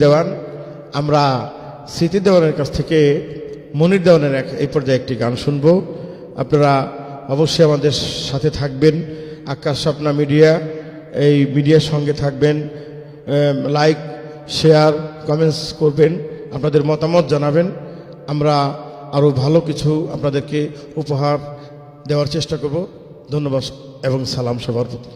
দেওয়ান আমরা স্মৃতি দেওয়ানের কাছ থেকে মনির দেওয়ানের এই পর্যায়ে একটি গান শুনব। আপনারা অবশ্যই আমাদের সাথে থাকবেন। আকাশ স্বপ্না মিডিয়া এই মিডিয়ার সঙ্গে থাকবেন। লাইক শেয়ার কমেন্টস করবেন, আপনাদের মতামত জানাবেন। আমরা আরও ভালো কিছু আপনাদেরকে উপহার দেওয়ার চেষ্টা করব। ধন্যবাদ এবং সালাম সবার প্রতি।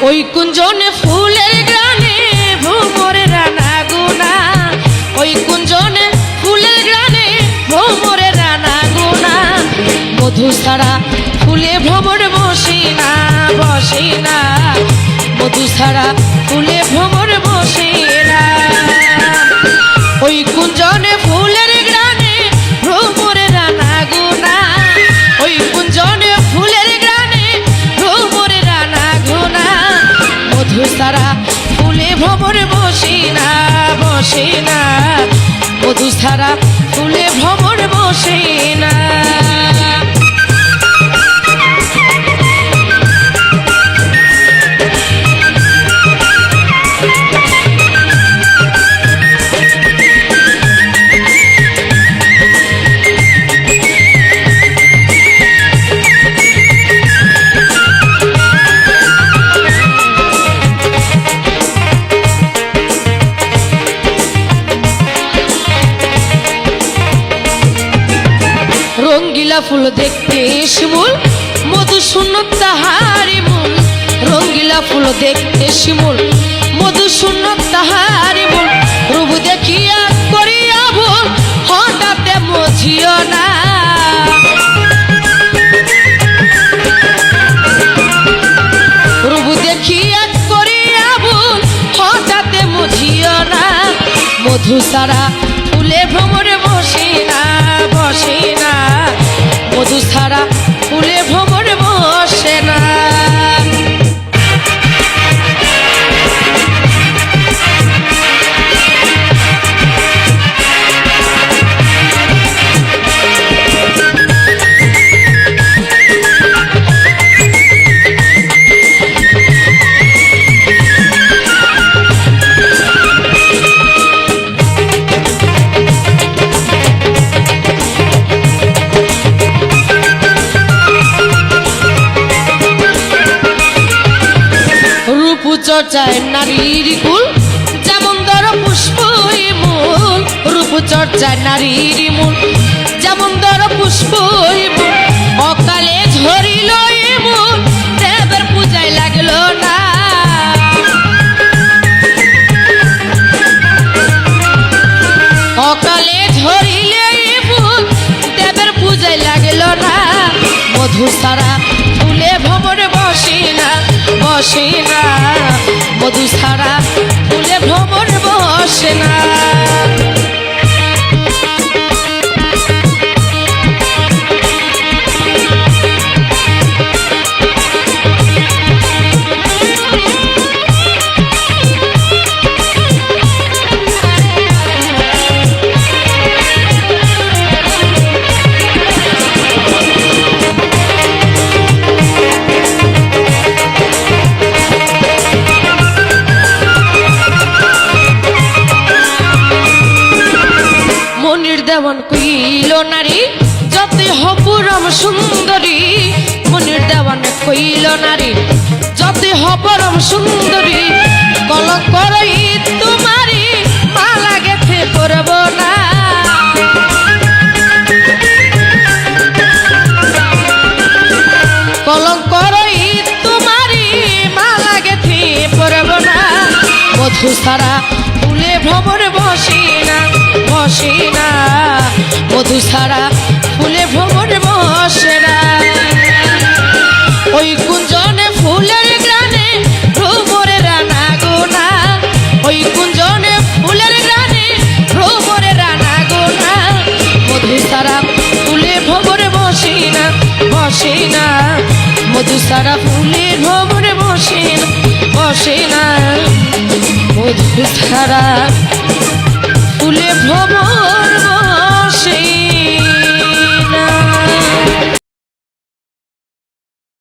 ওই কুঞ্জনে ফুলের গ্রানে ভ্রমরের রানা গুনা, ওই কুঞ্জনে ফুলের গ্রানে ভ্রমরের রানা গুনা। মধু ছাড়া ফুলে ভ্রমর বসে না, বসে না, মধু ছাড়া ফুলে ভ্রমর বসে না। ওই কুঞ্জনে ফুলের গ্রানে ভ্রমরের রানা গুনা, ওই কুঞ্জনে ফুলের গ্রানে ভ্রমরের রানা গুনা। মধু ছাড়া ফুলে ভ্রমর বসে না, বসে না, মধু ছাড়া ফুলে ভ্রমর বসে না। রঙ্গিলা ফুল দেখতে শিমুল, মধু শূন্য তাহারি মূল। রঙ্গিলা ফুল দেখতে শিমুল, মধু শূন্য তাহারি মূল। রূপ দেখিয়া করিয়া ভুল হঠাৎ মজিও না। রূপ দেখিয়া করিয়া ভুল হঠাৎ মজিও না। মধু ছাড়া ফুলে ভ্রমর বসে না, বসে না, মধু ছাড়া ফুলে ভ্রমর বসে না। চর্চায় নারীর কুল, যেমন ধর পুষ্প মূল। রূপ চর্চায় নারীর মূল, যেমন ধর পুষ্প মূল। অকালে ঝরিল মূল, দেবের পূজায় লাগলো না। অকালে ঝরিলে মূল, দেবের পূজায় লাগলো না। মধু ছাড়া ফুলে ভ্রমর বসে না, বসে না, মধু ছাড়া ফুলে ভ্রমর বসে না। দেওয়ান কইল নারী যতই হপুরম সুন্দরী। মনির দেওয়ান কইল নারী যতই হপরম সুন্দরী। কলঙ্কর তোমারি মালা গেথে করব না। কলঙ্কর তোমারি মালা গেথে করব না। মধু ছাড়া ফুলে ভ্রমর বসে না, বসে না, মধু ছাড়া ফুলে ভ্রমর বসে না। ওই কুঞ্জনে ফুলের গ্রানে ভ্রমরের রানা গোনা, ওই কুঞ্জনে ফুলের বসে না, মধু সারা ফুলের ভ্রমরে বসে না, বসে না, মধু সারা ফুলে ভ্রমর